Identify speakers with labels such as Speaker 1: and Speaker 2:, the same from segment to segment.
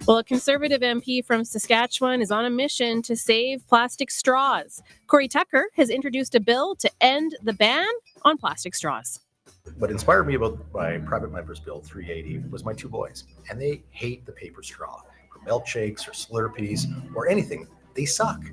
Speaker 1: Well, a Conservative MP from Saskatchewan is on a mission to save plastic straws. Cory Tucker has introduced a bill to end the ban on plastic straws.
Speaker 2: What inspired me about my private member's bill 380 was my two boys, and they hate the paper straw for milkshakes or Slurpees or anything. They suck.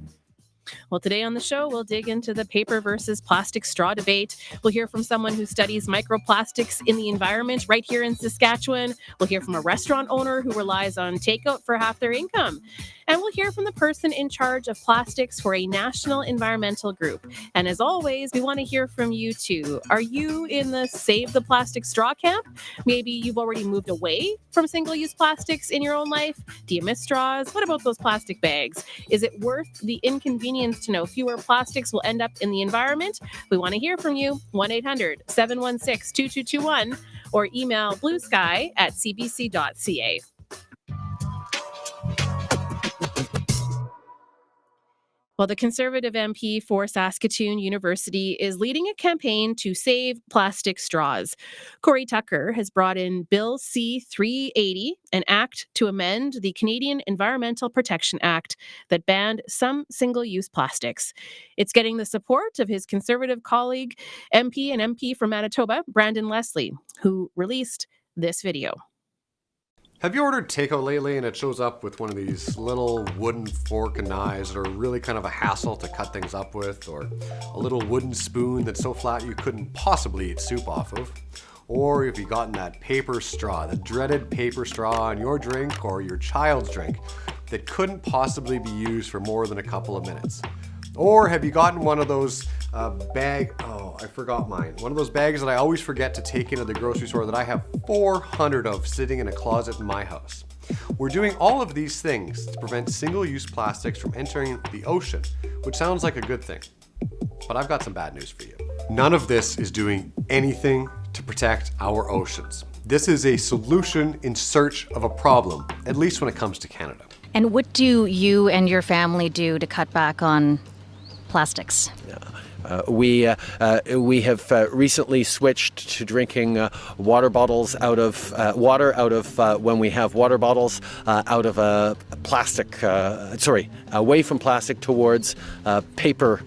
Speaker 1: Well, today on the show, we'll dig into the paper versus plastic straw debate. We'll hear from someone who studies microplastics in the environment right here in Saskatchewan. We'll hear from a restaurant owner who relies on takeout for half their income. And we'll hear from the person in charge of plastics for a national environmental group. And as always, we want to hear from you too. Are you in the Save the Plastic Straw camp? Maybe you've already moved away from single-use plastics in your own life. Do you miss straws? What about those plastic bags? Is it worth the inconvenience to know fewer plastics will end up in the environment? We want to hear from you. 1-800-716-2221 or email bluesky@cbc.ca. Well, the Conservative MP for Saskatoon University is leading a campaign to save plastic straws. Cory Tucker has brought in Bill C-380, an act to amend the Canadian Environmental Protection Act that banned some single-use plastics. It's getting the support of his Conservative colleague, MP and MP from Manitoba, Brandon Leslie, who released this video.
Speaker 3: Have you ordered takeout lately and it shows up with one of these little wooden fork and knives that are really kind of a hassle to cut things up with, or a little wooden spoon that's so flat you couldn't possibly eat soup off of? Or have you gotten that paper straw, the dreaded paper straw in your drink or your child's drink that couldn't possibly be used for more than a couple of minutes? Or have you gotten one of those I forgot mine. One of those bags that I always forget to take into the grocery store that I have 400 of sitting in a closet in my house. We're doing all of these things to prevent single-use plastics from entering the ocean, which sounds like a good thing. But I've got some bad news for you. None of this is doing anything to protect our oceans. This is a solution in search of a problem, at least when it comes to Canada.
Speaker 4: And what do you and your family do to cut back on plastics?
Speaker 5: We have recently switched to drinking water bottles out of when we have water bottles out of a plastic, away from plastic towards paper,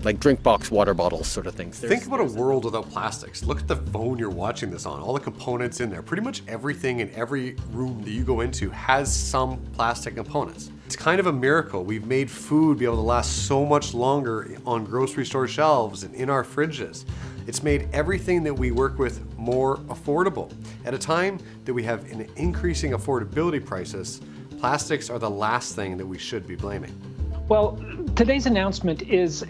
Speaker 5: like drink box water bottles sort of things.
Speaker 3: Think about a world without plastics. Look at the phone you're watching this on, all the components in there. Pretty much everything in every room that you go into has some plastic components. It's kind of a miracle. We've made food be able to last so much longer on grocery store shelves and in our fridges. It's made everything that we work with more affordable. At a time that we have an increasing affordability crisis, plastics are the last thing that we should be blaming.
Speaker 6: Well, today's announcement is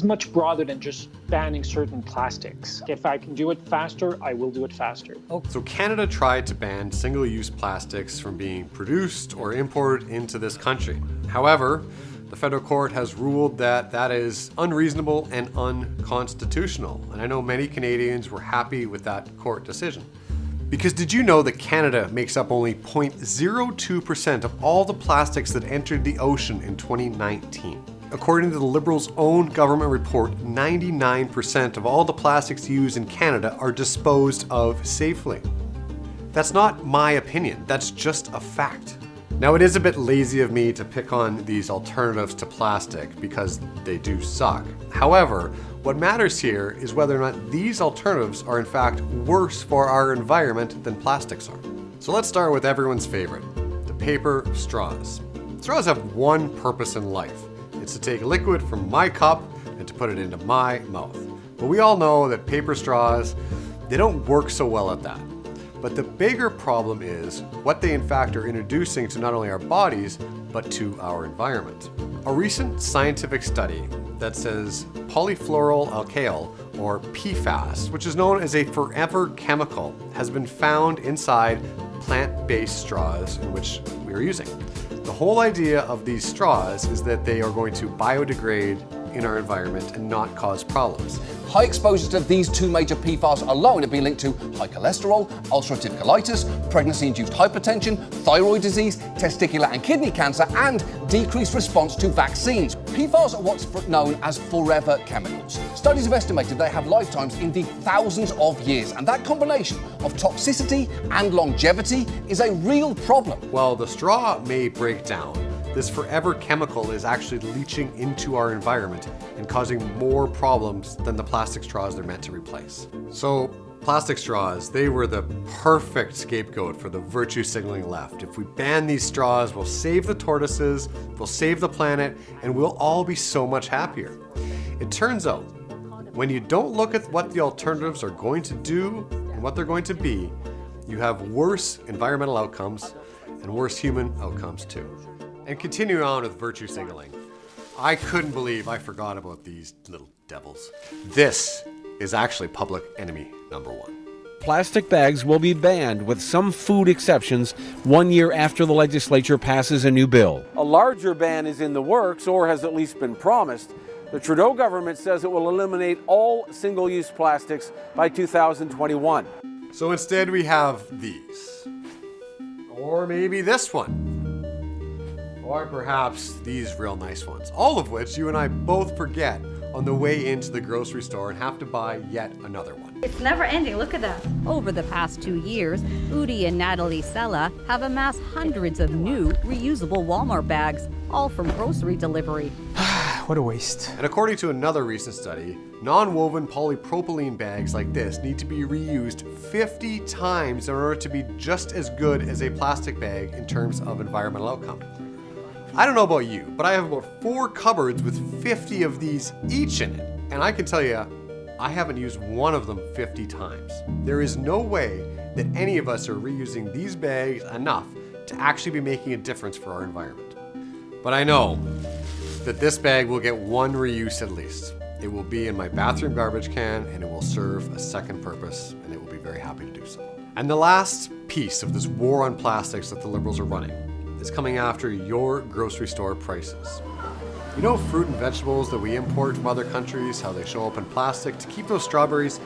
Speaker 6: much broader than just banning certain plastics. If I can do it faster, I will do it faster.
Speaker 3: So Canada tried to ban single-use plastics from being produced or imported into this country. However, the federal court has ruled that that is unreasonable and unconstitutional. And I know many Canadians were happy with that court decision. Because did you know that Canada makes up only 0.02% of all the plastics that entered the ocean in 2019? According to the Liberals' own government report, 99% of all the plastics used in Canada are disposed of safely. That's not my opinion, that's just a fact. Now, it is a bit lazy of me to pick on these alternatives to plastic because they do suck. However, what matters here is whether or not these alternatives are in fact worse for our environment than plastics are. So let's start with everyone's favorite, the paper straws. Straws have one purpose in life. It's to take liquid from my cup and to put it into my mouth. But we all know that paper straws, they don't work so well at that. But the bigger problem is what they in fact are introducing to not only our bodies, but to our environment. A recent scientific study that says polyfluoroalkyl, or PFAS, which is known as a forever chemical, has been found inside plant-based straws in which we are using. The whole idea of these straws is that they are going to biodegrade in our environment and not cause problems.
Speaker 7: high exposure to these two major PFAS alone have been linked to high cholesterol, ulcerative colitis, pregnancy-induced hypertension, thyroid disease, testicular and kidney cancer, and decreased response to vaccines. PFAS are what's known as forever chemicals. Studies have estimated they have lifetimes in the thousands of years, and that combination of toxicity and longevity is a real problem.
Speaker 3: While the straw may break down, this forever chemical is actually leaching into our environment and causing more problems than the plastic straws they're meant to replace. So, plastic straws, they were the perfect scapegoat for the virtue signaling left. If we ban these straws, we'll save the tortoises, we'll save the planet, and we'll all be so much happier. It turns out, when you don't look at what the alternatives are going to do and what they're going to be, you have worse environmental outcomes and worse human outcomes too. And continuing on with virtue signaling, I couldn't believe I forgot about these little devils. This is actually public enemy number one.
Speaker 8: Plastic bags will be banned with some food exceptions 1 year after the legislature passes a new bill. A larger ban is in the works or has at least been promised. The Trudeau government says it will eliminate all single-use plastics by 2021.
Speaker 3: So instead we have these. Or maybe this one. Or perhaps these real nice ones. All of which you and I both forget on the way into the grocery store and have to buy yet another one.
Speaker 9: It's never ending, look at that.
Speaker 10: Over the past 2 years, Udi and Natalie Sella have amassed hundreds of new, reusable Walmart bags, all from grocery delivery.
Speaker 11: What a waste.
Speaker 3: And according to another recent study, non-woven polypropylene bags like this need to be reused 50 times in order to be just as good as a plastic bag in terms of environmental outcome. I don't know about you, but I have about 4 cupboards with 50 of these each in it. And I can tell you, I haven't used one of them 50 times. There is no way that any of us are reusing these bags enough to actually be making a difference for our environment. But I know that this bag will get one reuse at least. It will be in my bathroom garbage can and it will serve a second purpose, and it will be very happy to do so. And the last piece of this war on plastics that the Liberals are running is coming after your grocery store prices. You know fruit and vegetables that we import from other countries, how they show up in plastic to keep those strawberries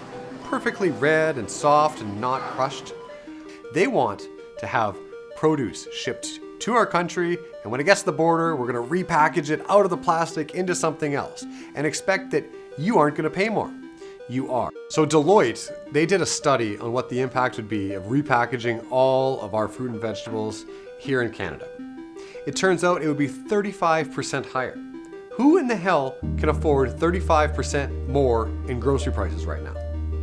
Speaker 3: perfectly red and soft and not crushed? They want to have produce shipped to our country, and when it gets to the border, we're gonna repackage it out of the plastic into something else and expect that you aren't gonna pay more. You are. So Deloitte, they did a study on what the impact would be of repackaging all of our fruit and vegetables here in Canada. It turns out it would be 35% higher. Who in the hell can afford 35% more in grocery prices right now?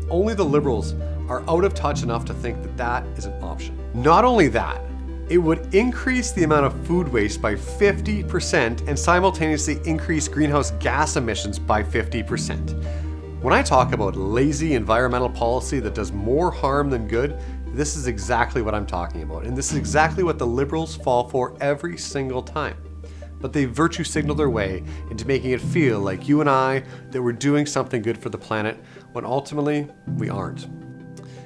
Speaker 3: Only the Liberals are out of touch enough to think that that is an option. Not only that, it would increase the amount of food waste by 50% and simultaneously increase greenhouse gas emissions by 50%. When I talk about lazy environmental policy that does more harm than good, this is exactly what I'm talking about. And this is exactly what the Liberals fall for every single time. But they virtue signal their way into making it feel like you and I, that we're doing something good for the planet, when ultimately we aren't.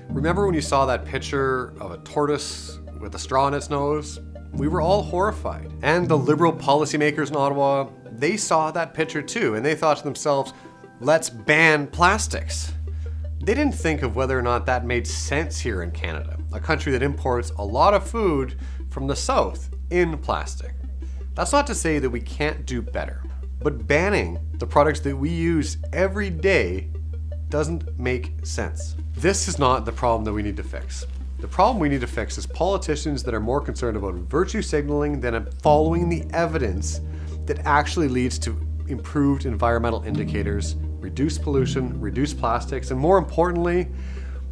Speaker 3: Remember when you saw that picture of a tortoise with a straw in its nose? We were all horrified. And the Liberal policymakers in Ottawa, they saw that picture too, and they thought to themselves, let's ban plastics. They didn't think of whether or not that made sense here in Canada, a country that imports a lot of food from the south in plastic. That's not to say that we can't do better, but banning the products that we use every day doesn't make sense. This is not the problem that we need to fix. The problem we need to fix is politicians that are more concerned about virtue signaling than following the evidence that actually leads to improved environmental indicators, reduced pollution, reduced plastics, and more importantly,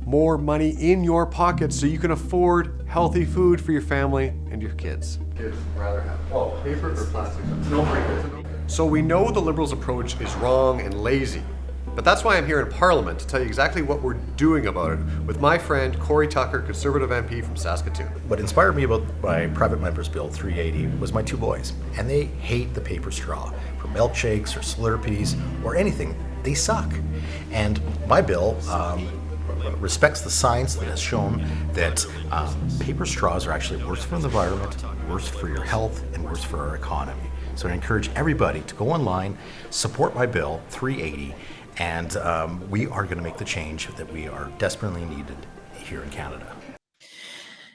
Speaker 3: more money in your pocket so you can afford healthy food for your family and your kids. Kids rather have paper or plastic? No paper. So we know the Liberals' approach is wrong and lazy, but that's why I'm here in Parliament to tell you exactly what we're doing about it with my friend Corey Tucker, Conservative MP from Saskatoon.
Speaker 2: What inspired me about my private member's bill 380 was my 2 boys, and they hate the paper straw for milkshakes or Slurpees or anything. They suck. And my bill respects the science that has shown that paper straws are actually worse for the environment, worse for your health, and worse for our economy. So I encourage everybody to go online, support my bill 380, And we are going to make the change that we are desperately needed here in Canada.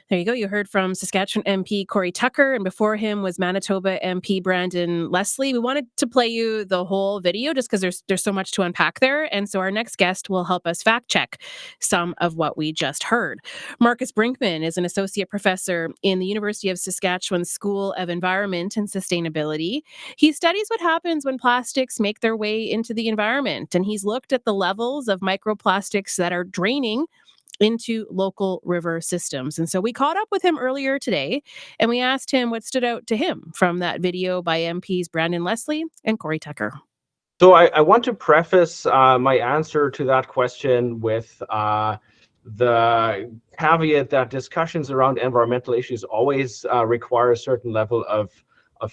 Speaker 1: There you go. You heard from Saskatchewan MP Corey Tucker, and before him was Manitoba MP Brandon Leslie. We wanted to play you the whole video just because there's so much to unpack there. And so our next guest will help us fact check some of what we just heard. Marcus Brinkman is an associate professor in the University of Saskatchewan School of Environment and Sustainability. He studies what happens when plastics make their way into the environment, and he's looked at the levels of microplastics that are draining into local river systems. And so we caught up with him earlier today and we asked him what stood out to him from that video by MPs Brandon Leslie and Corey Tucker.
Speaker 9: So I want to preface my answer to that question with the caveat that discussions around environmental issues always require a certain level of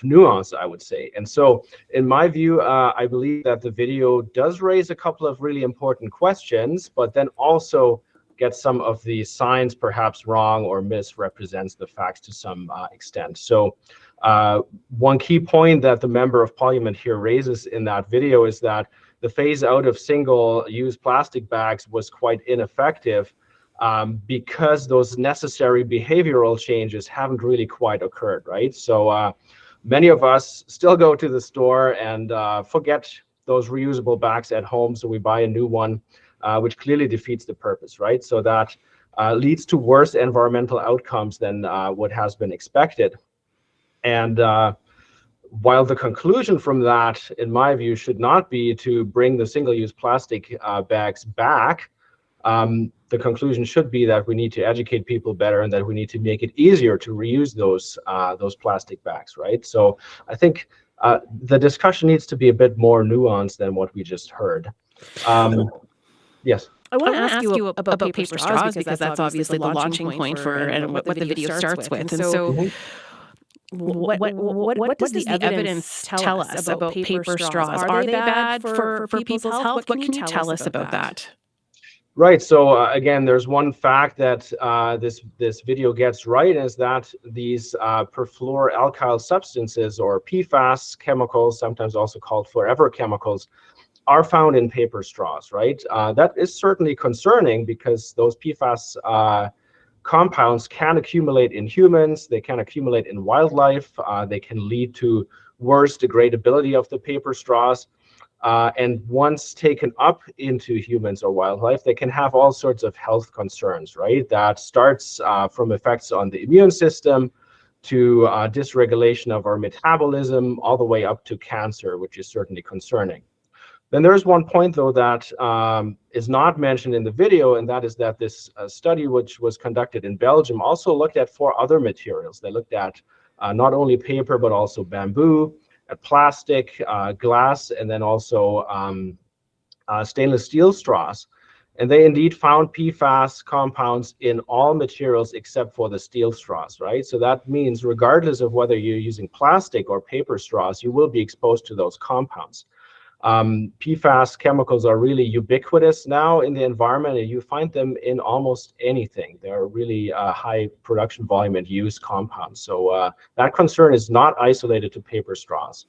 Speaker 9: nuance, I would say. And so in my view, I believe that the video does raise a couple of really important questions, but then also gets some of the science perhaps wrong or misrepresents the facts to some extent. So one key point that the member of parliament here raises in that video is that the phase out of single-use plastic bags was quite ineffective because those necessary behavioral changes haven't really quite occurred, right? So many of us still go to the store and forget those reusable bags at home, so we buy a new one, which clearly defeats the purpose, right? So that leads to worse environmental outcomes than what has been expected. And while the conclusion from that, in my view, should not be to bring the single-use plastic bags back, the conclusion should be that we need to educate people better and that we need to make it easier to reuse those plastic bags, right? So I think the discussion needs to be a bit more nuanced than what we just heard. Yes.
Speaker 1: I want to ask you about paper straws because that's obviously the launching point for and what the video starts with. And so what does the evidence tell us about paper straws? Are they bad for people's health? What can you tell us about that?
Speaker 9: Right. So again, there's one fact that this video gets right, is that these perfluoroalkyl substances, or PFAS chemicals, sometimes also called forever chemicals, are found in paper straws, right? That is certainly concerning because those PFAS compounds can accumulate in humans, they can accumulate in wildlife, they can lead to worse degradability of the paper straws. And once taken up into humans or wildlife, they can have all sorts of health concerns, right? That starts from effects on the immune system to dysregulation of our metabolism, all the way up to cancer, which is certainly concerning. Then there's one point, though, that is not mentioned in the video, and that is that this study, which was conducted in Belgium, also looked at 4 other materials. They looked at not only paper, but also bamboo, at plastic, glass, and then also stainless steel straws. And they indeed found PFAS compounds in all materials except for the steel straws, right? So that means regardless of whether you're using plastic or paper straws, you will be exposed to those compounds. PFAS chemicals are really ubiquitous now in the environment, and you find them in almost anything. They're really high production volume and use compounds. So that concern is not isolated to paper straws.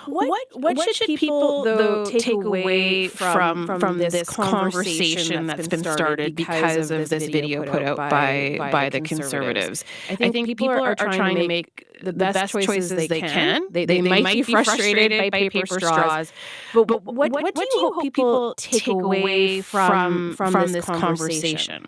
Speaker 1: What should people though take away from this conversation that's been started because of this video put out by the Conservatives? I think people are trying to make the best choices they can. They might be frustrated by paper straws, but what do you hope people take away from this conversation?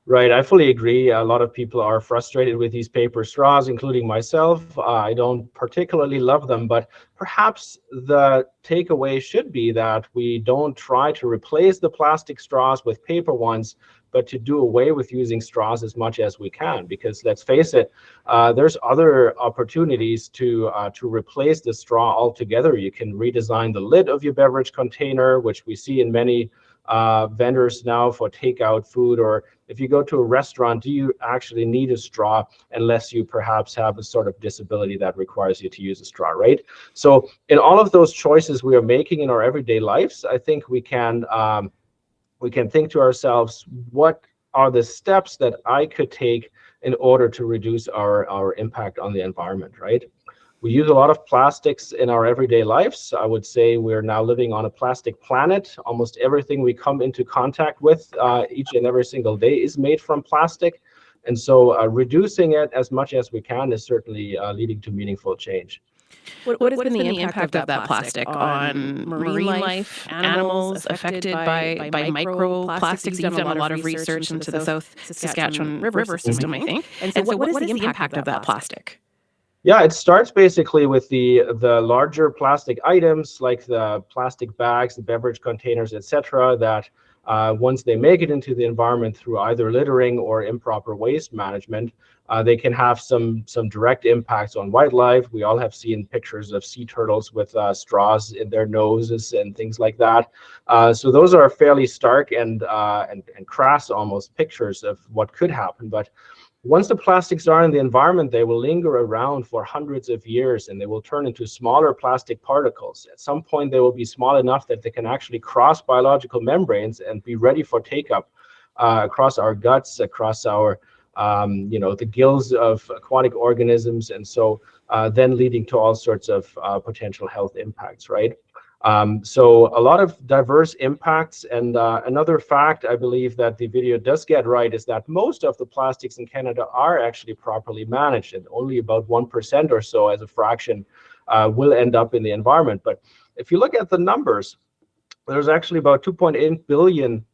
Speaker 9: Right, I fully agree. A lot of people are frustrated with these paper straws, including myself. I don't particularly love them, but perhaps the takeaway should be that we don't try to replace the plastic straws with paper ones, but to do away with using straws as much as we can. Because let's face it, there's other opportunities to replace the straw altogether. You can redesign the lid of your beverage container, which we see in many vendors now for takeout food. Or if you go to a restaurant, do you actually need a straw unless you perhaps have a sort of disability that requires you to use a straw, right? So in all of those choices we are making in our everyday lives, I think we can think to ourselves, what are the steps that I could take in order to reduce our impact on the environment, right? We use a lot of plastics in our everyday lives. I would say we're now living on a plastic planet. Almost everything we come into contact with each and every single day is made from plastic. And so reducing it as much as we can is certainly leading to meaningful change.
Speaker 1: What has been the impact of that plastic on marine life, animals affected by microplastics? You've done a lot of research into the South Saskatchewan river system, I think. And so what is the impact of that plastic?
Speaker 9: Yeah, it starts basically with the larger plastic items like the plastic bags, the beverage containers, etc. that once they make it into the environment through either littering or improper waste management, they can have some direct impacts on wildlife. We all have seen pictures of sea turtles with straws in their noses and things like that. So those are fairly stark and crass almost pictures of what could happen. But once the plastics are in the environment, they will linger around for hundreds of years and they will turn into smaller plastic particles. At some point, they will be small enough that they can actually cross biological membranes and be ready for take-up across our guts, across our, the gills of aquatic organisms, and so then leading to all sorts of potential health impacts, right? So a lot of diverse impacts. And another fact I believe that the video does get right is that most of the plastics in Canada are actually properly managed, and only about 1% or so as a fraction will end up in the environment. But if you look at the numbers, there's actually about 2.8 billion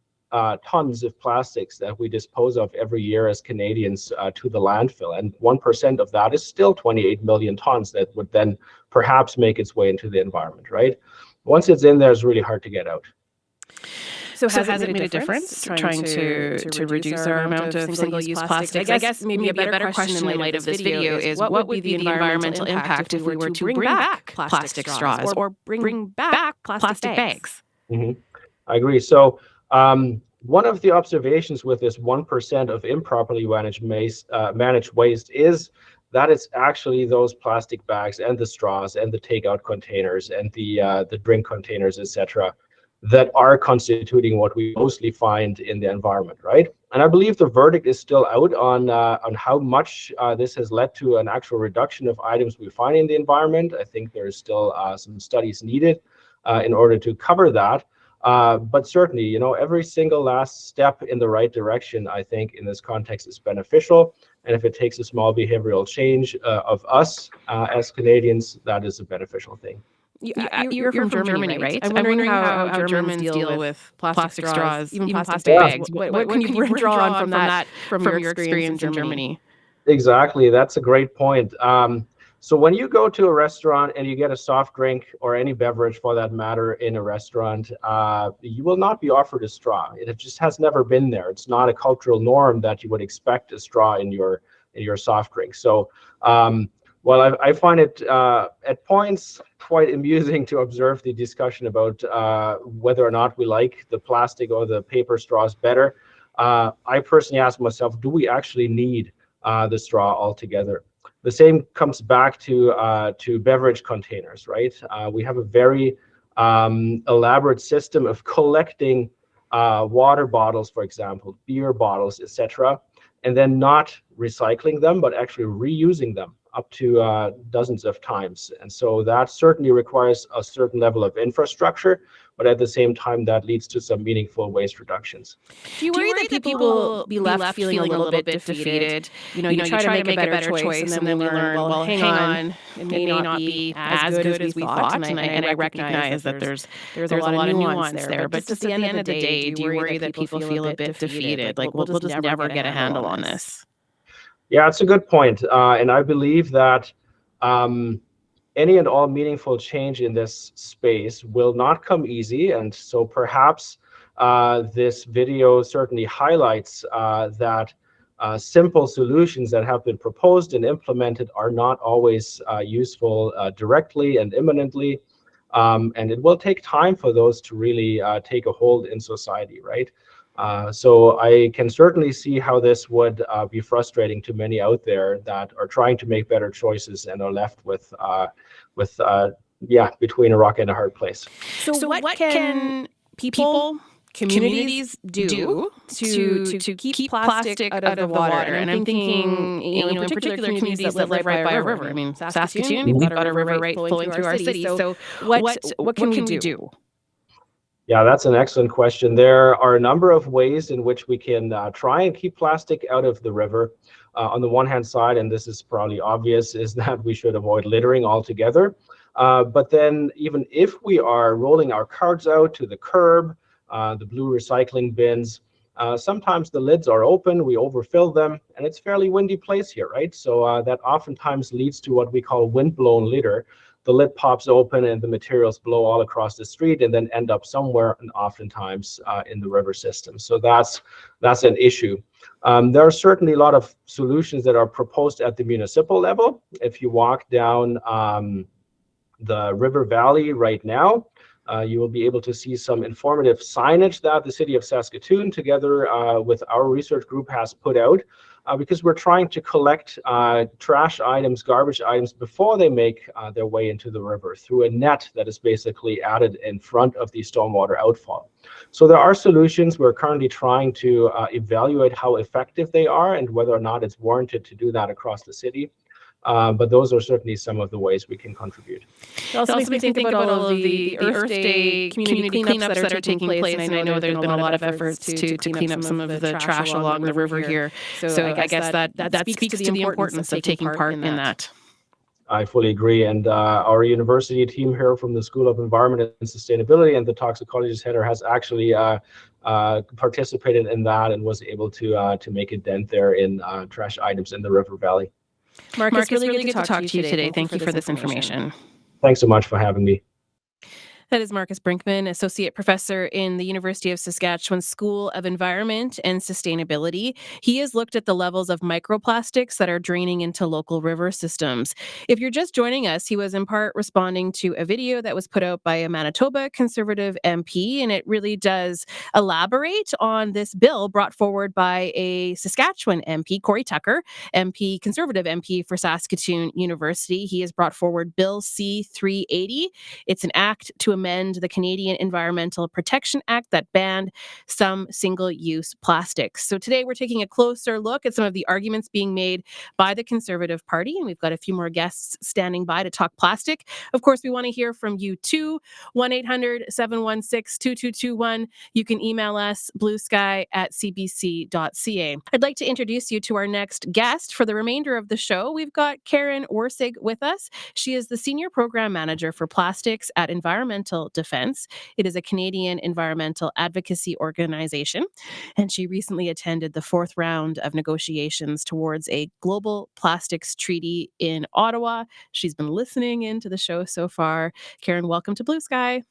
Speaker 9: tons of plastics that we dispose of every year as Canadians to the landfill. And 1% of that is still 28 million tons that would then perhaps make its way into the environment, right? Once it's in there, it's really hard to get out.
Speaker 1: So has it made a difference trying to reduce our amount of single-use plastics? I guess maybe a better question in light of this video is what would be the environmental impact if we were to bring back plastic straws or bring back plastic bags?
Speaker 9: Mm-hmm. I agree. So one of the observations with this 1% of improperly managed waste is that it's actually those plastic bags and the straws and the takeout containers and the drink containers, etc., that are constituting what we mostly find in the environment, right? And I believe the verdict is still out on how much this has led to an actual reduction of items we find in the environment. I think there's still some studies needed in order to cover that. But certainly, every single last step in the right direction, I think, in this context is beneficial. And if it takes a small behavioral change of us as Canadians, that is a beneficial thing.
Speaker 1: You're from Germany, right? I'm wondering how Germans deal with plastic straws, even plastic bags. What can you draw on from your experience in Germany?
Speaker 9: Exactly. That's a great point. So when you go to a restaurant and you get a soft drink or any beverage for that matter in a restaurant, you will not be offered a straw. It just has never been there. It's not a cultural norm that you would expect a straw in your soft drink. So well, I find it at points quite amusing to observe the discussion about whether or not we like the plastic or the paper straws better. I personally ask myself, do we actually need the straw altogether? The same comes back to beverage containers, right? We have a very elaborate system of collecting water bottles, for example, beer bottles, etc., and then not recycling them, but actually reusing them up to dozens of times. And so that certainly requires a certain level of infrastructure, but at the same time, that leads to some meaningful waste reductions.
Speaker 1: Do you worry that people will be left feeling a little bit defeated? You try to make a better choice, and then we learn, well, hang on, it may not be as good as we thought. And I recognize that there's a lot of nuance there. But just at the end of the day, do you worry that people feel a bit defeated? Like, we'll just never get a handle on this?
Speaker 9: Yeah, it's a good point. And I believe that any and all meaningful change in this space will not come easy. And so perhaps this video certainly highlights that simple solutions that have been proposed and implemented are not always useful directly and imminently. And it will take time for those to really take a hold in society, right? So I can certainly see how this would be frustrating to many out there that are trying to make better choices and are left with between a rock and a hard place.
Speaker 1: So what can people communities do to keep plastic out of the water. And I'm thinking, in particular, communities that live right by a river. I mean, Saskatoon, we've got a river right flowing through our city. So what can we do?
Speaker 9: Yeah, that's an excellent question. There are a number of ways in which we can try and keep plastic out of the river. On the one hand side, and this is probably obvious, is that we should avoid littering altogether. But then even if we are rolling our carts out to the curb, the blue recycling bins, sometimes the lids are open, we overfill them, and it's a fairly windy place here, right? So that oftentimes leads to what we call windblown litter. The lid pops open and the materials blow all across the street and then end up somewhere, and oftentimes in the river system. So that's an issue. There are certainly a lot of solutions that are proposed at the municipal level. If you walk down the river valley right now, you will be able to see some informative signage that the city of Saskatoon, together with our research group, has put out, because we're trying to collect trash items, garbage items, before they make their way into the river through a net that is basically added in front of the stormwater outfall. So there are solutions. We're currently trying to evaluate how effective they are and whether or not it's warranted to do that across the city. But those are certainly some of the ways we can contribute.
Speaker 1: It also makes me think about all of the Earth Day community cleanups that are taking place, and I know there's been a lot of efforts to clean up some of the trash along the river here. So I guess that speaks to the importance of taking part in that.
Speaker 9: I fully agree. And our university team here from the School of Environment and Sustainability and the Toxicology Center has actually participated in that and was able to make a dent there in trash items in the river valley.
Speaker 1: Marcus, really good to talk to you today. Thank you for this information.
Speaker 9: Thanks so much for having me.
Speaker 1: That is Marcus Brinkman, Associate Professor in the University of Saskatchewan School of Environment and Sustainability. He has looked at the levels of microplastics that are draining into local river systems. If you're just joining us, he was in part responding to a video that was put out by a Manitoba Conservative MP, and it really does elaborate on this bill brought forward by a Saskatchewan MP, Corey Tucker, MP, Conservative MP for Saskatoon University. He has brought forward Bill C-380. It's an act to amend the Canadian Environmental Protection Act that banned some single-use plastics. So today we're taking a closer look at some of the arguments being made by the Conservative Party, and we've got a few more guests standing by to talk plastic. Of course, we want to hear from you too. 1-800-716-2221. You can email us bluesky@cbc.ca. I'd like to introduce you to our next guest. For the remainder of the show, we've got Karen Orsig with us. She is the Senior Program Manager for Plastics at Environmental Defense. It is a Canadian environmental advocacy organization, and she recently attended the fourth round of negotiations towards a global plastics treaty in Ottawa. She's been listening into the show so far. Karen, welcome to Blue Sky.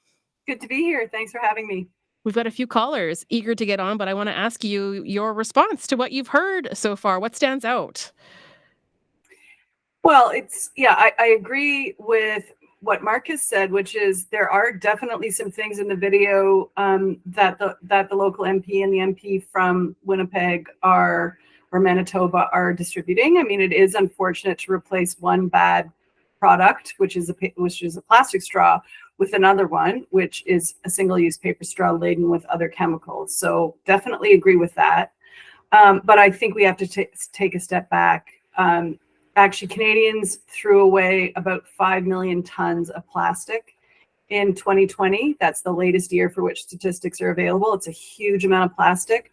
Speaker 11: Good to be here. Thanks for having me.
Speaker 1: We've got a few callers eager to get on, but I want to ask you your response to what you've heard so far. What stands out?
Speaker 11: Well, I agree with what Marcus said, which is there are definitely some things in the video that the local MP and the MP from Winnipeg or Manitoba are distributing. I mean, it is unfortunate to replace one bad product, which is a plastic straw, with another one, which is a single-use paper straw laden with other chemicals. So definitely agree with that. But I think we have to take a step back. Actually, Canadians threw away about 5 million tons of plastic in 2020. That's the latest year for which statistics are available. It's a huge amount of plastic.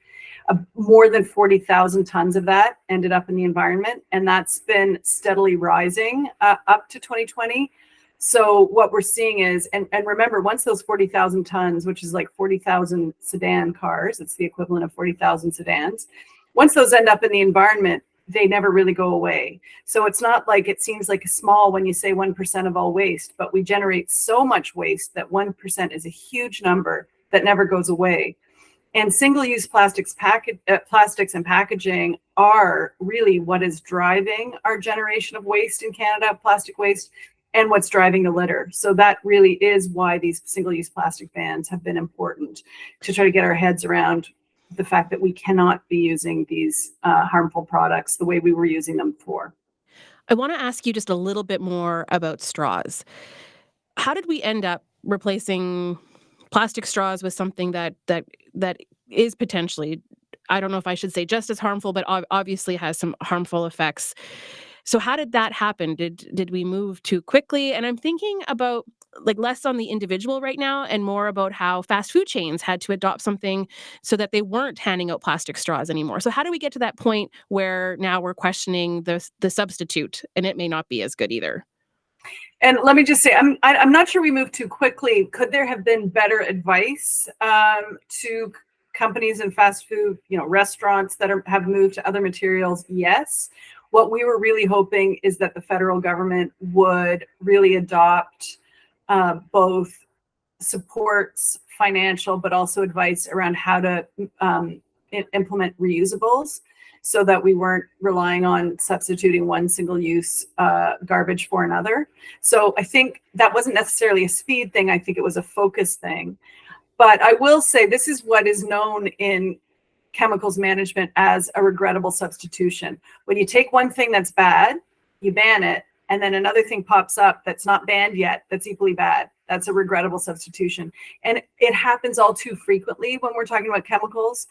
Speaker 11: More than 40,000 tons of that ended up in the environment, and that's been steadily rising up to 2020. So what we're seeing is, and remember, once those 40,000 tons, which is like 40,000 sedan cars, it's the equivalent of 40,000 sedans, once those end up in the environment, they never really go away. So it's not like it seems like a small when you say 1% of all waste, but we generate so much waste that 1% is a huge number that never goes away. And single-use plastics and packaging are really what is driving our generation of waste in Canada, plastic waste, and what's driving the litter. So that really is why these single-use plastic bans have been important, to try to get our heads around the fact that we cannot be using these harmful products the way we were using them before.
Speaker 1: I want to ask you just a little bit more about straws. How did we end up replacing plastic straws was something that is potentially, I don't know if I should say just as harmful, but obviously has some harmful effects. So how did that happen? Did we move too quickly? And I'm thinking about like less on the individual right now and more about how fast food chains had to adopt something so that they weren't handing out plastic straws anymore. So how do we get to that point where now we're questioning the substitute and it may not be as good either?
Speaker 11: And let me just say, I'm not sure we moved too quickly. Could there have been better advice to companies and fast food, restaurants that have moved to other materials? Yes. What we were really hoping is that the federal government would really adopt both supports, financial, but also advice around how to implement reusables, so that we weren't relying on substituting one single-use garbage for another. So I think that wasn't necessarily a speed thing. I think it was a focus thing. But I will say this is what is known in chemicals management as a regrettable substitution. When you take one thing that's bad, you ban it, and then another thing pops up that's not banned yet, that's equally bad. That's a regrettable substitution. And it happens all too frequently when we're talking about chemicals,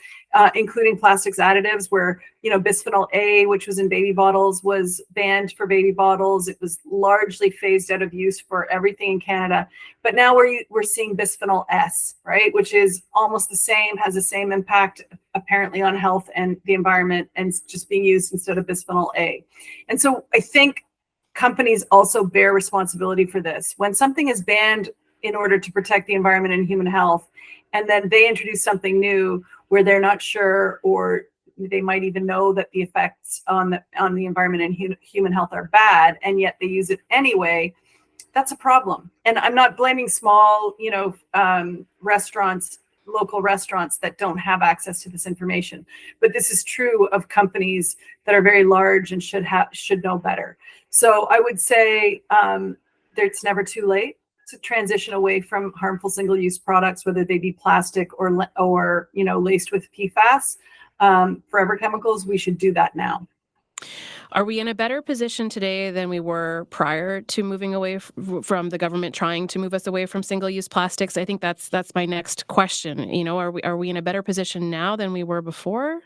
Speaker 11: including plastics additives, where, bisphenol A, which was in baby bottles, was banned for baby bottles. It was largely phased out of use for everything in Canada. But now we're seeing bisphenol S, right, which is almost the same, has the same impact apparently on health and the environment, and it's just being used instead of bisphenol A. And so I think companies also bear responsibility for this. When something is banned in order to protect the environment and human health, and then they introduce something new where they're not sure, or they might even know that the effects on the environment and human health are bad, and yet they use it anyway, that's a problem. And I'm not blaming small, restaurants, local restaurants that don't have access to this information, but this is true of companies that are very large and should know better. So I would say it's never too late to transition away from harmful single-use products, whether they be plastic or laced with PFAS, forever chemicals. We should do that now.
Speaker 1: Are we in a better position today than we were prior to moving away from the government trying to move us away from single-use plastics? I think that's my next question. Are we in a better position now than we were before?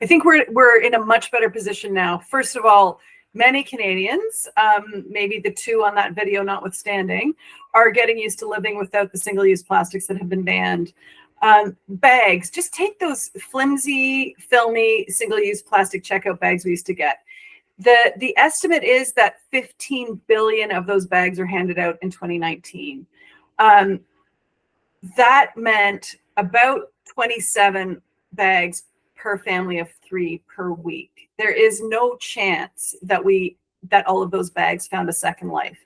Speaker 11: I think we're in a much better position now. First of all, many Canadians, maybe the two on that video notwithstanding, are getting used to living without the single-use plastics that have been banned. Bags, just take those flimsy, filmy, single-use plastic checkout bags we used to get. The estimate is that 15 billion of those bags are handed out in 2019. That meant about 27 bags per family of 3 per week. There is no chance that all of those bags found a second life.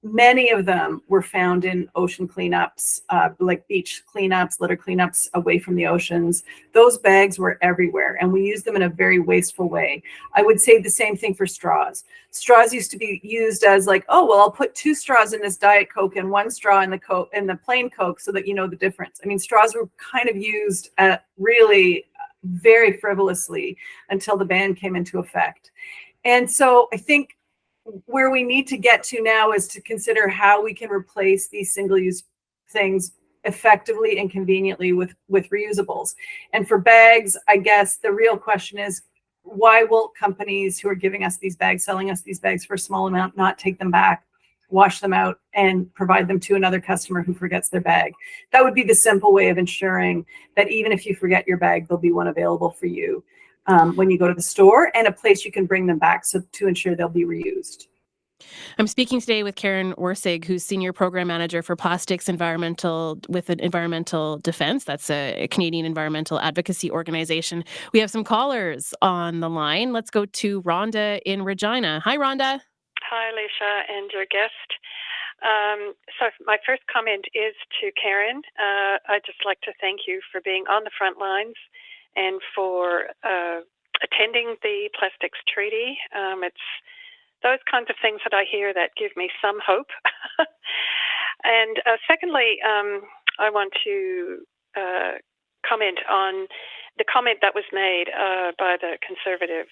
Speaker 11: Many of them were found in ocean cleanups, like beach cleanups, litter cleanups away from the oceans. Those bags were everywhere, and we use them in a very wasteful way. I would say the same thing for straws. Straws used to be used as like, oh, well, I'll put 2 straws in this Diet Coke and 1 straw in the plain Coke so that you know the difference. I mean, straws were kind of used really very frivolously until the ban came into effect. And so I think where we need to get to now is to consider how we can replace these single-use things effectively and conveniently with reusables. And for bags, I guess the real question is, why will companies who are giving us these bags, selling us these bags for a small amount, not take them back, wash them out, and provide them to another customer who forgets their bag? That would be the simple way of ensuring that even if you forget your bag, there'll be one available for you when you go to the store, and a place you can bring them back to ensure they'll be reused.
Speaker 1: I'm speaking today with Karen Worsig, who's Senior Program Manager for Plastics with an Environmental Defense. That's a Canadian environmental advocacy organization. We have some callers on the line. Let's go to Rhonda in Regina. Hi, Rhonda.
Speaker 12: Hi, Alicia, and your guest. So my first comment is to Karen. I'd just like to thank you for being on the front lines and for attending the Plastics Treaty. It's those kinds of things that I hear that give me some hope. And secondly, I want to comment on the comment that was made by the Conservative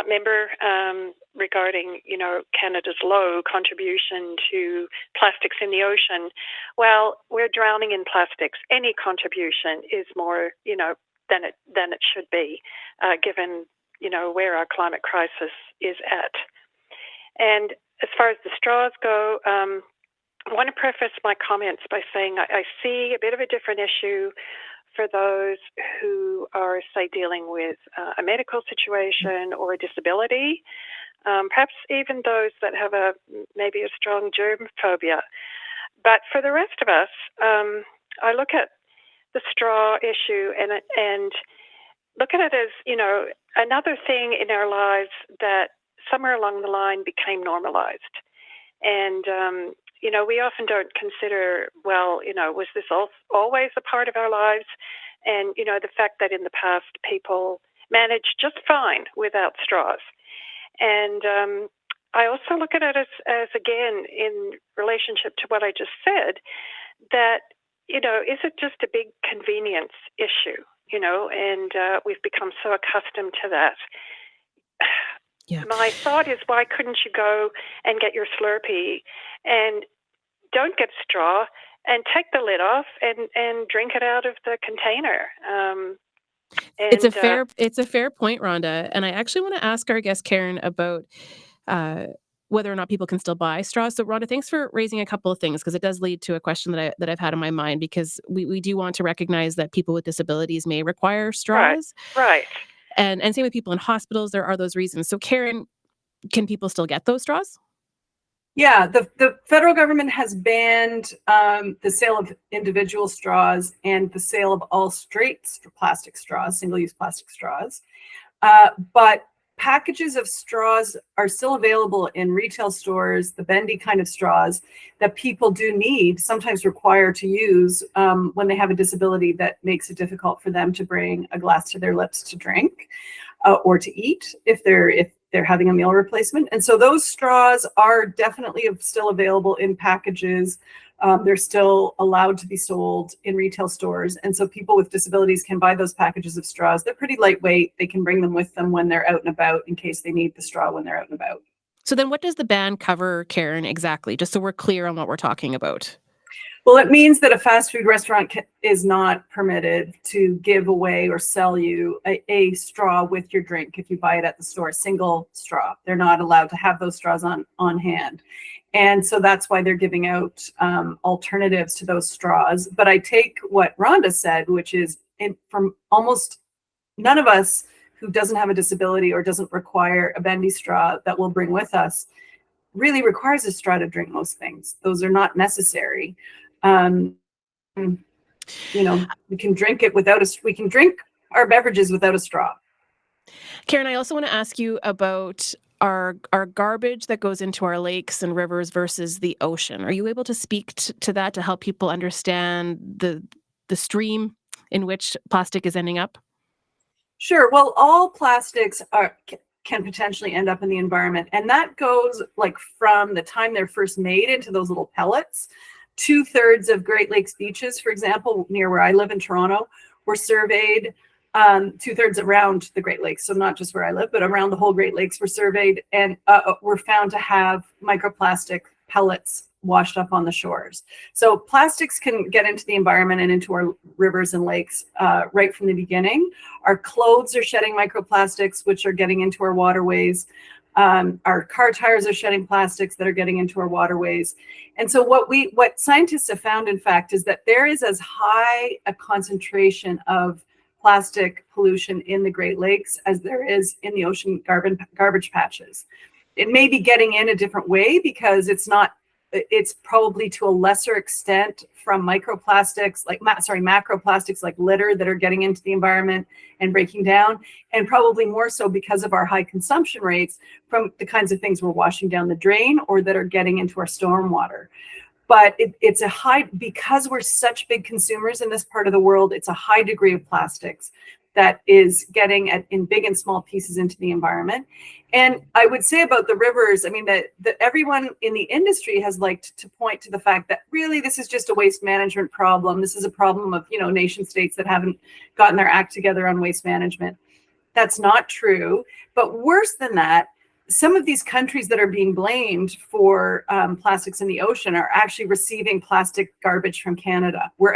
Speaker 12: member regarding, Canada's low contribution to plastics in the ocean. Well, we're drowning in plastics. Any contribution is more, than it should be, given, where our climate crisis is at. And as far as the straws go, I want to preface my comments by saying I see a bit of a different issue for those who are, say, dealing with a medical situation or a disability, perhaps even those that have maybe a strong germ phobia. But for the rest of us, I look at the straw issue and look at it as, another thing in our lives that somewhere along the line became normalized. And, we often don't consider, was this always a part of our lives? And, the fact that in the past people managed just fine without straws. And I also look at it as, again, in relationship to what I just said, that, is it just a big convenience issue, and we've become so accustomed to that. Yeah. My thought is, why couldn't you go and get your Slurpee and don't get a straw and take the lid off and drink it out of the container?
Speaker 1: It's a fair point, Rhonda. And I actually want to ask our guest Karen about whether or not people can still buy straws. So, Rhonda, thanks for raising a couple of things, because it does lead to a question that I've had in my mind, because we do want to recognize that people with disabilities may require straws.
Speaker 12: Right.
Speaker 1: And same with people in hospitals, there are those reasons. So, Karen, can people still get those straws?
Speaker 11: Yeah, the federal government has banned the sale of individual straws and the sale of all straight plastic straws, single-use plastic straws. But packages of straws are still available in retail stores, the bendy kind of straws that people do need, sometimes require to use when they have a disability that makes it difficult for them to bring a glass to their lips to drink or to eat if they're having a meal replacement. And so those straws are definitely still available in packages. They're still allowed to be sold in retail stores. And so people with disabilities can buy those packages of straws. They're pretty lightweight. They can bring them with them when they're out and about in case they need the straw when they're out and about.
Speaker 1: So then what does the ban cover, Karen, exactly? Just so we're clear on what we're talking about.
Speaker 11: Well, it means that a fast food restaurant is not permitted to give away or sell you a straw with your drink if you buy it at the store, single straw. They're not allowed to have those straws on hand. And so that's why they're giving out alternatives to those straws. But I take what Rhonda said, which is from almost none of us who doesn't have a disability or doesn't require a bendy straw that we'll bring with us really requires a straw to drink most things. Those are not necessary. We can drink it we can drink our beverages without a straw.
Speaker 1: Karen, I also want to ask you about our garbage that goes into our lakes and rivers versus the ocean. Are you able to speak to that to help people understand the stream in which plastic is ending up? Sure.
Speaker 11: Well, all plastics can potentially end up in the environment. And that goes from the time they're first made into those little pellets. 2/3 of Great Lakes beaches, for example, near where I live in Toronto, were surveyed. 2/3 around the Great Lakes, so not just where I live, but around the whole Great Lakes were surveyed and were found to have microplastic pellets washed up on the shores. So plastics can get into the environment and into our rivers and lakes right from the beginning. Our clothes are shedding microplastics, which are getting into our waterways. Our car tires are shedding plastics that are getting into our waterways. And so what scientists have found, in fact, is that there is as high a concentration of plastic pollution in the Great Lakes as there is in the ocean garbage patches. It may be getting in a different way because it's probably to a lesser extent from macroplastics like litter that are getting into the environment and breaking down, and probably more so because of our high consumption rates from the kinds of things we're washing down the drain or that are getting into our stormwater. But it's a high, because we're such big consumers in this part of the world, it's a high degree of plastics that is getting in big and small pieces into the environment. And I would say about the rivers, I mean, that everyone in the industry has liked to point to the fact that really this is just a waste management problem. This is a problem of, nation states that haven't gotten their act together on waste management. That's not true. But worse than that, some of these countries that are being blamed for plastics in the ocean are actually receiving plastic garbage from Canada. We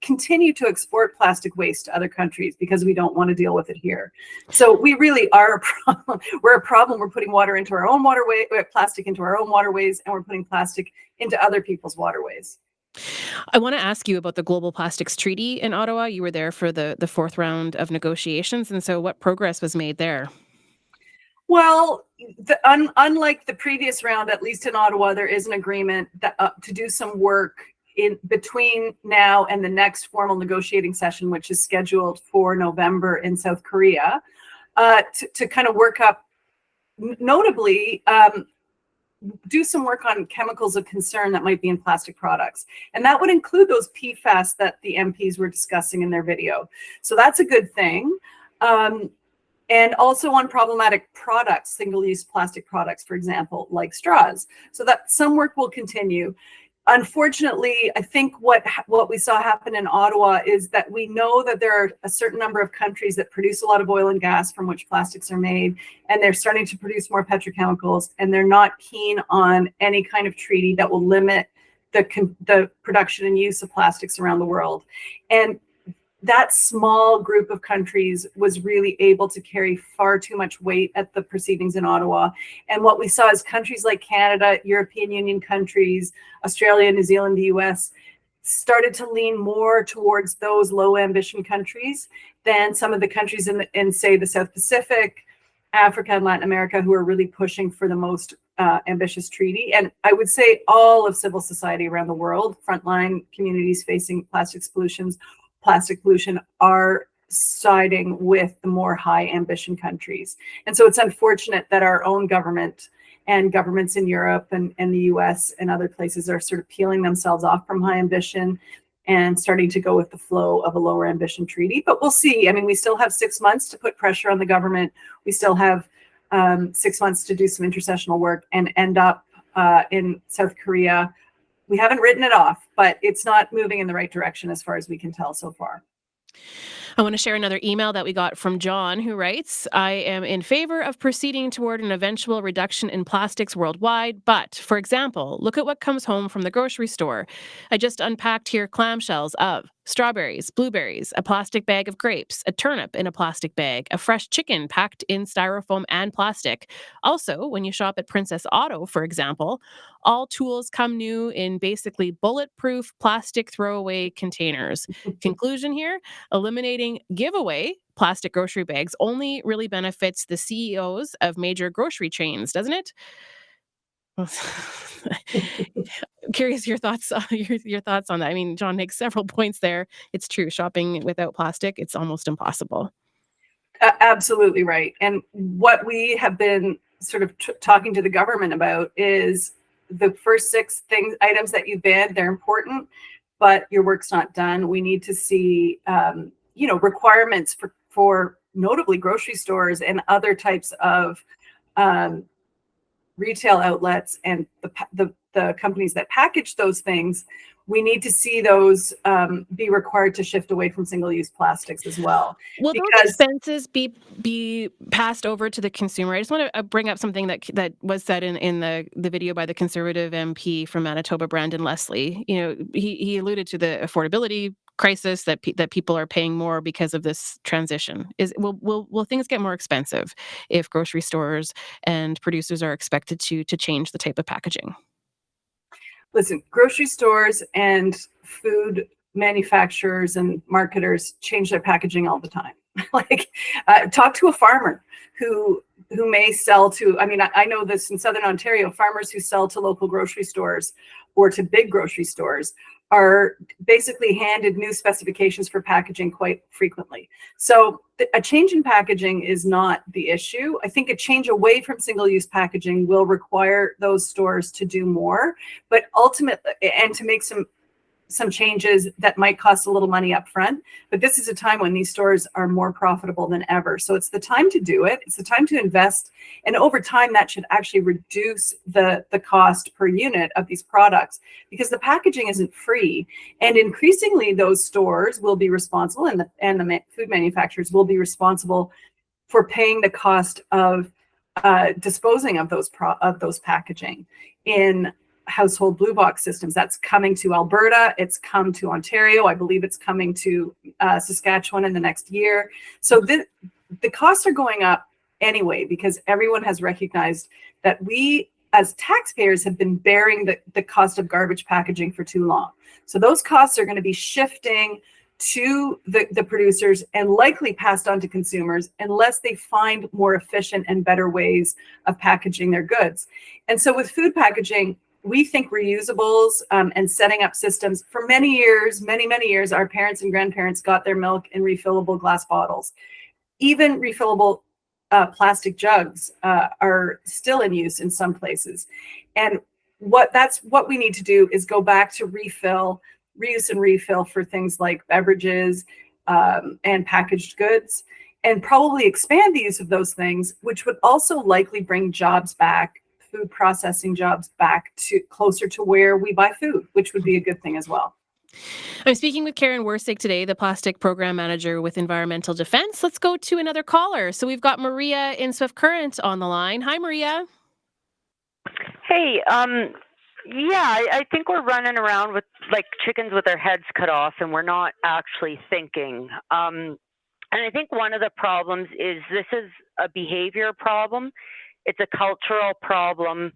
Speaker 11: continue to export plastic waste to other countries because we don't want to deal with it here. So we really are a problem. We're a problem. We're putting water into our own waterway, plastic into our own waterways, and we're putting plastic into other people's waterways.
Speaker 1: I want to ask you about the Global Plastics Treaty in Ottawa. You were there for the fourth round of negotiations, and so what progress was made there?
Speaker 11: Well, unlike the previous round, at least in Ottawa, there is an agreement that, to do some work in between now and the next formal negotiating session, which is scheduled for November in South Korea, to kind of work up, notably, do some work on chemicals of concern that might be in plastic products. And that would include those PFAS that the MPs were discussing in their video. So that's a good thing. And also on problematic products, single-use plastic products, for example, like straws. So that some work will continue. Unfortunately, I think what we saw happen in Ottawa is that we know that there are a certain number of countries that produce a lot of oil and gas from which plastics are made, and they're starting to produce more petrochemicals, and they're not keen on any kind of treaty that will limit the production and use of plastics around the world. And that small group of countries was really able to carry far too much weight at the proceedings in Ottawa. And what we saw is countries like Canada, European Union countries, Australia, New Zealand, the US, started to lean more towards those low ambition countries than some of the countries in say, the South Pacific, Africa, and Latin America, who are really pushing for the most ambitious treaty. And I would say all of civil society around the world, frontline communities facing plastic pollution, are siding with the more high ambition countries. And so it's unfortunate that our own government and governments in Europe and the US and other places are sort of peeling themselves off from high ambition and starting to go with the flow of a lower ambition treaty. But we'll see. I mean, we still have 6 months to put pressure on the government. We still have 6 months to do some intercessional work and end up in South Korea. We haven't written it off, but it's not moving in the right direction as far as we can tell so far.
Speaker 1: I want to share another email that we got from John, who writes, I am in favor of proceeding toward an eventual reduction in plastics worldwide, but, for example, look at what comes home from the grocery store. I just unpacked here clamshells of strawberries, blueberries, a plastic bag of grapes, a turnip in a plastic bag, a fresh chicken packed in styrofoam and plastic. Also, when you shop at Princess Auto, for example, all tools come new in basically bulletproof plastic throwaway containers. Conclusion here, eliminating giveaway plastic grocery bags only really benefits the CEOs of major grocery chains, doesn't it? Curious your thoughts your thoughts on that. I mean, John makes several points there. It's true. Shopping without plastic, it's almost impossible.
Speaker 11: Absolutely right. And what we have been sort of talking to the government about is the first 6 items that you banned. They're important, but your work's not done. We need to see, requirements for notably grocery stores and other types of retail outlets and the companies that package those things. We need to see those be required to shift away from single-use plastics as well.
Speaker 1: Will those expenses be passed over to the consumer? I just want to bring up something that was said in the video by the Conservative MP from Manitoba, Brandon Leslie. You know, he alluded to the affordability crisis that people are paying more because of this transition. Will things get more expensive if grocery stores and producers are expected to change the type of packaging?
Speaker 11: Listen, grocery stores and food manufacturers and marketers change their packaging all the time. Talk to a farmer who may sell to, I know this in Southern Ontario, farmers who sell to local grocery stores or to big grocery stores are basically handed new specifications for packaging quite frequently. So a change in packaging is not the issue. I think a change away from single-use packaging will require those stores to do more, but ultimately, and to make some changes that might cost a little money up front. But this is a time when these stores are more profitable than ever. So it's the time to do it. It's the time to invest. And over time, that should actually reduce the cost per unit of these products, because the packaging isn't free. And increasingly, those stores will be responsible, and the food manufacturers will be responsible for paying the cost of disposing of those packaging in household blue box systems. That's coming to Alberta. It's come to Ontario. I believe it's coming to Saskatchewan in the next year. So the costs are going up anyway, because everyone has recognized that we as taxpayers have been bearing the cost of garbage packaging for too long. So those costs are going to be shifting to the producers and likely passed on to consumers unless they find more efficient and better ways of packaging their goods. And so with food packaging, we think reusables and setting up systems for many years, many years, our parents and grandparents got their milk in refillable glass bottles. Even refillable plastic jugs are still in use in some places. And what we need to do is go back to reuse and refill for things like beverages and packaged goods, and probably expand the use of those things, which would also likely bring jobs back, food processing jobs back to closer to where we buy food, which would be a good thing as well.
Speaker 1: I'm speaking with Karen Wersick today, the Plastic Program Manager with Environmental Defense. Let's go to another caller. So we've got Maria in Swift Current on the line. Hi, Maria.
Speaker 13: Hey, I think we're running around with like chickens with their heads cut off, and we're not actually thinking. And I think one of the problems is this is a behavior problem. It's a cultural problem.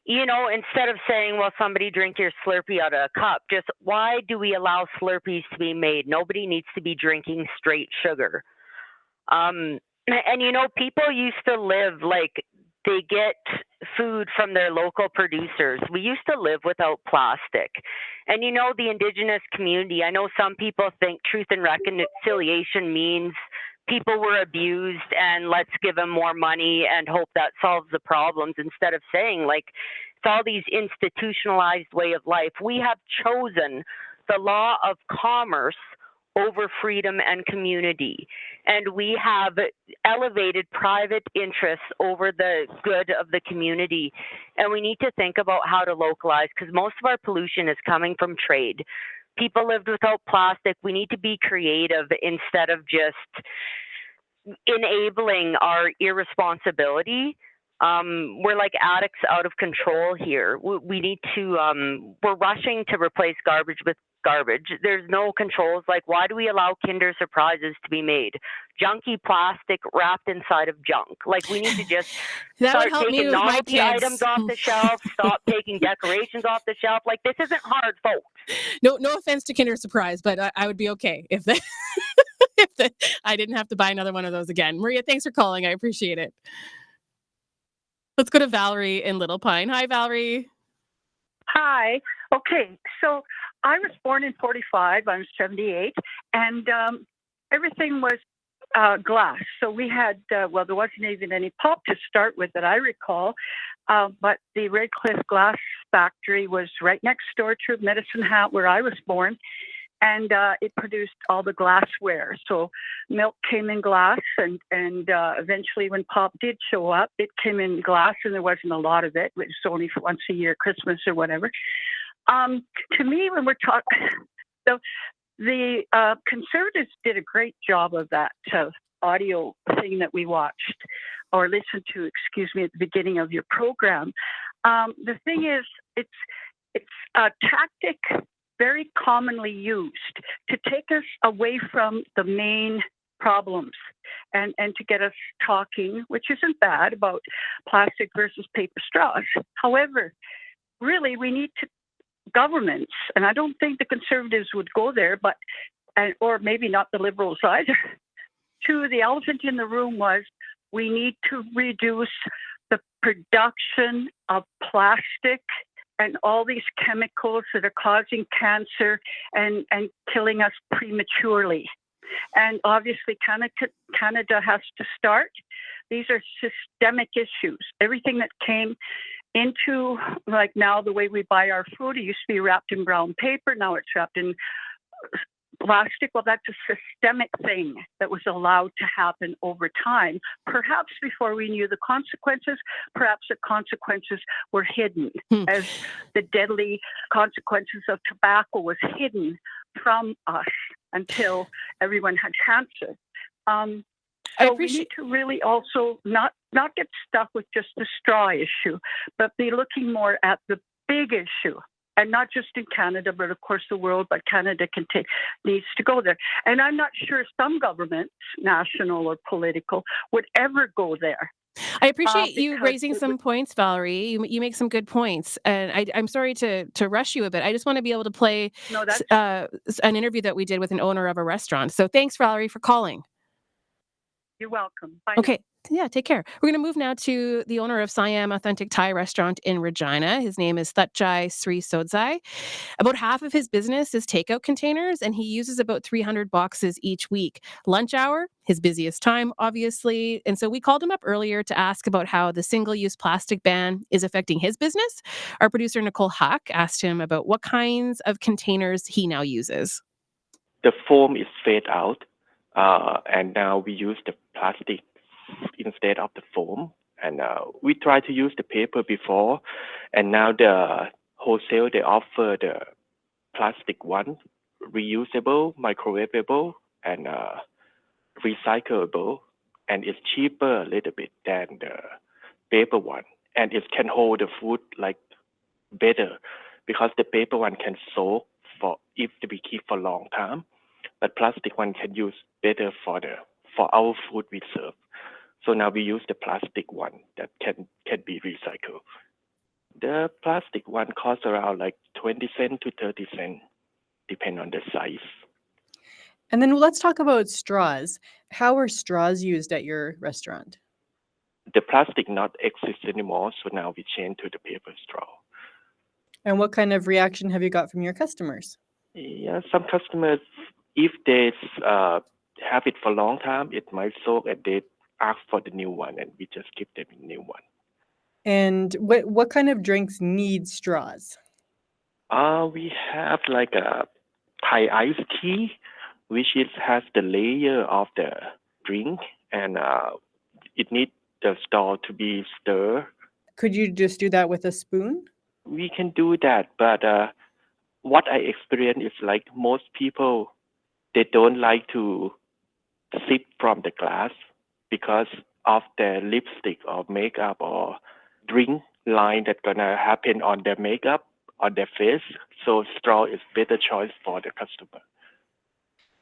Speaker 13: You know, instead of saying, well, somebody drink your Slurpee out of a cup, just why do we allow Slurpees to be made? Nobody needs to be drinking straight sugar. And, you know, people used to live like they get food from their local producers. We used to live without plastic. And, you know, the Indigenous community, I know some people think truth and reconciliation means people were abused and let's give them more money and hope that solves the problems, instead of saying like it's all these institutionalized way of life. We have chosen the law of commerce over freedom and community, and we have elevated private interests over the good of the community. And we need to think about how to localize, because most of our pollution is coming from trade. People lived without plastic. We need to be creative instead of just enabling our irresponsibility. We're like addicts out of control here. We need to, we're rushing to replace garbage with garbage. There's no controls. Like, why do we allow Kinder Surprises to be made? Junky plastic wrapped inside of junk. Like, we need to just start taking novelty items off the shelf, stop taking decorations off the shelf. Like, this isn't hard, folks.
Speaker 1: No offense to Kinder Surprise, but I would be okay if I didn't have to buy another one of those again. Maria, thanks for calling. I appreciate it. Let's go to Valerie in Little Pine. Hi, Valerie.
Speaker 14: Hi. Okay, so I was born in 45. I'm 78, and everything was glass. So we had, there wasn't even any pulp to start with that I recall, but the Redcliffe Glass Factory was right next door to Medicine Hat, where I was born, and it produced all the glassware. So milk came in glass, and eventually when pop did show up, it came in glass, and there wasn't a lot of it. It was only once a year, Christmas or whatever. To me, when we're talking, the Conservatives did a great job of that audio thing that we watched or listened to, excuse me, at the beginning of your program. The thing is, it's a tactic very commonly used to take us away from the main problems and to get us talking, which isn't bad, about plastic versus paper straws. However, really, we need to governments, and I don't think the Conservatives would go there, but or maybe not the Liberals either. The elephant in the room was we need to reduce the production of plastic and all these chemicals that are causing cancer and killing us prematurely. And obviously Canada has to start. These are systemic issues. Everything that came into, like now the way we buy our food, it used to be wrapped in brown paper, now it's wrapped in plastic. Well, that's a systemic thing that was allowed to happen over time, perhaps before we knew the consequences. Perhaps the consequences were hidden, as the deadly consequences of tobacco was hidden from us until everyone had cancer. So we need to really also not get stuck with just the straw issue, but be looking more at the big issue. And not just in Canada, but of course the world, but Canada needs to go there. And I'm not sure some governments, national or political, would ever go there.
Speaker 1: I appreciate you raising some points, Valerie. You make some good points, and I'm sorry to rush you a bit. I just want to be able to play an interview that we did with an owner of a restaurant. So thanks, Valerie, for calling.
Speaker 14: You're welcome. Bye
Speaker 1: Okay.
Speaker 14: now.
Speaker 1: Yeah, take care. We're going to move now to the owner of Siam Authentic Thai Restaurant in Regina. His name is Thatchai Sri Sodzai. About half of his business is takeout containers, and he uses about 300 boxes each week. Lunch hour, his busiest time, obviously. And so we called him up earlier to ask about how the single-use plastic ban is affecting his business. Our producer, Nicole Huck, asked him about what kinds of containers he now uses.
Speaker 15: The foam is fade out, and now we use the plastic instead of the foam. And we tried to use the paper before, and now the wholesale, they offer the plastic one, reusable, microwavable, and recyclable, and it's cheaper a little bit than the paper one, and it can hold the food like better because the paper one can soak for if we keep for a long time, but plastic one can use better for our food we serve. So now we use the plastic one that can be recycled. The plastic one costs around like 20 cents to 30 cents, depending on the size.
Speaker 16: And then let's talk about straws. How are straws used at your restaurant?
Speaker 15: The plastic not exist anymore, so now we change to the paper straw.
Speaker 16: And what kind of reaction have you got from your customers?
Speaker 15: Yeah, some customers, if they have it for a long time, it might soak and they ask for the new one, and we just give them a new one.
Speaker 16: And what kind of drinks need straws?
Speaker 15: We have like a Thai iced tea, which has the layer of the drink, and it needs the straw to be stirred.
Speaker 16: Could you just do that with a spoon?
Speaker 15: We can do that, but what I experience is like most people, they don't like to sip from the glass because of the lipstick or makeup or drink line that's gonna happen on their makeup, on their face. So straw is better choice for the customer.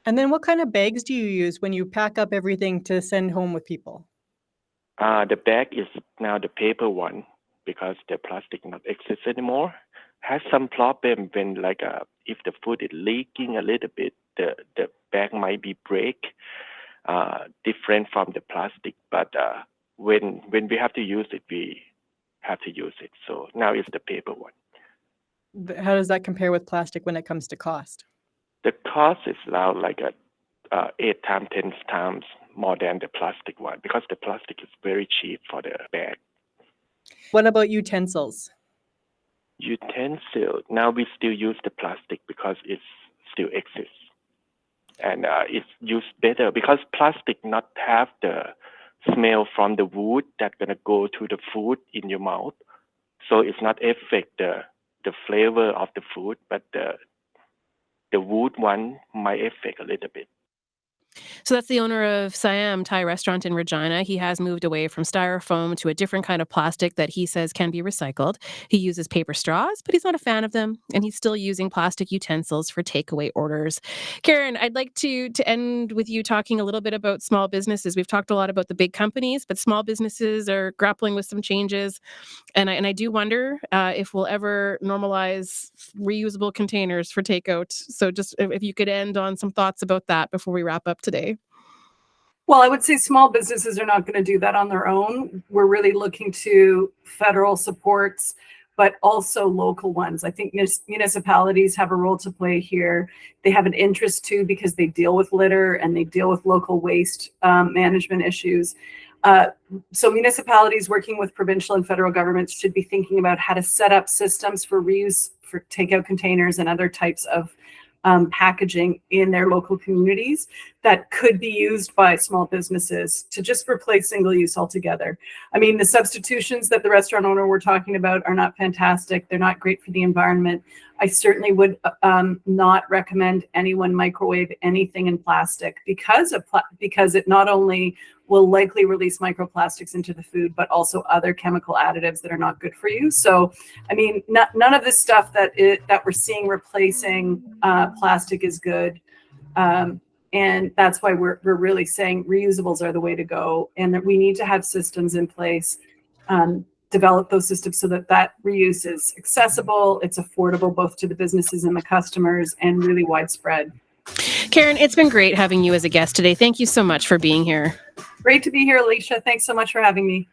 Speaker 16: And then what kind of bags do you use when you pack up everything to send home with people?
Speaker 15: The bag is now the paper one because the plastic not exist anymore. Has some problem when like if the food is leaking a little bit, the bag might be break, different from the plastic. But when we have to use it, we have to use it. So now it's the paper one.
Speaker 16: How does that compare with plastic when it comes to cost?
Speaker 15: The cost is now like 8 times, 10 times more than the plastic one because the plastic is very cheap for the bag.
Speaker 16: What about utensils?
Speaker 15: Utensil, now we still use the plastic because it still exists. And it's used better because plastic not have the smell from the wood that's going to go to the food in your mouth. So it's not affect the flavor of the food, but the wood one might affect a little bit.
Speaker 1: So that's the owner of Siam Thai Restaurant in Regina. He has moved away from styrofoam to a different kind of plastic that he says can be recycled. He uses paper straws, but he's not a fan of them, and he's still using plastic utensils for takeaway orders. Karen, I'd like to end with you talking a little bit about small businesses. We've talked a lot about the big companies, but small businesses are grappling with some changes, and I do wonder if we'll ever normalize reusable containers for takeout. So just if you could end on some thoughts about that before we wrap up today.
Speaker 11: Well, I would say small businesses are not going to do that on their own. We're really looking to federal supports, but also local ones. I think municipalities have a role to play here. They have an interest too because they deal with litter and they deal with local waste management issues. So municipalities working with provincial and federal governments should be thinking about how to set up systems for reuse for takeout containers and other types of packaging in their local communities that could be used by small businesses to just replace single use altogether. I mean, the substitutions that the restaurant owner we're talking about are not fantastic. They're not great for the environment. I certainly would not recommend anyone microwave anything in plastic because it not only will likely release microplastics into the food, but also other chemical additives that are not good for you. So, I mean, none of this stuff that we're seeing replacing plastic is good. And that's why we're really saying reusables are the way to go, and that we need to have systems in place, develop those systems so that reuse is accessible, it's affordable both to the businesses and the customers, and really widespread.
Speaker 1: Karen, it's been great having you as a guest today. Thank you so much for being here.
Speaker 11: Great to be here, Alicia. Thanks so much for having me.